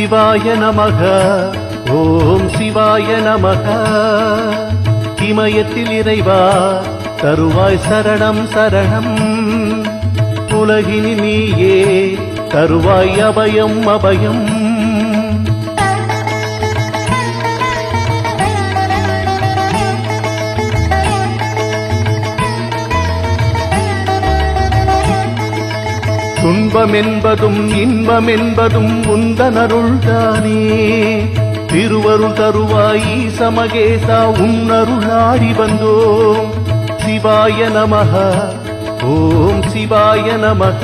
சிவாய நமக ஓம் சிவாய நமக. இமயத்தில் இறைவா தருவாய் சரணம் சரணம். உலகினில் நீயே தருவாய் அபயம் அபயம். துன்பம் என்பதும் இன்பம் என்பதும் உந்தனருள்தானே. திருவருள் தருவாய் ஈசமகேசா உன்னருள் நாடி வந்தோம். சிவாய நமக ஓம் சிவாய நமக.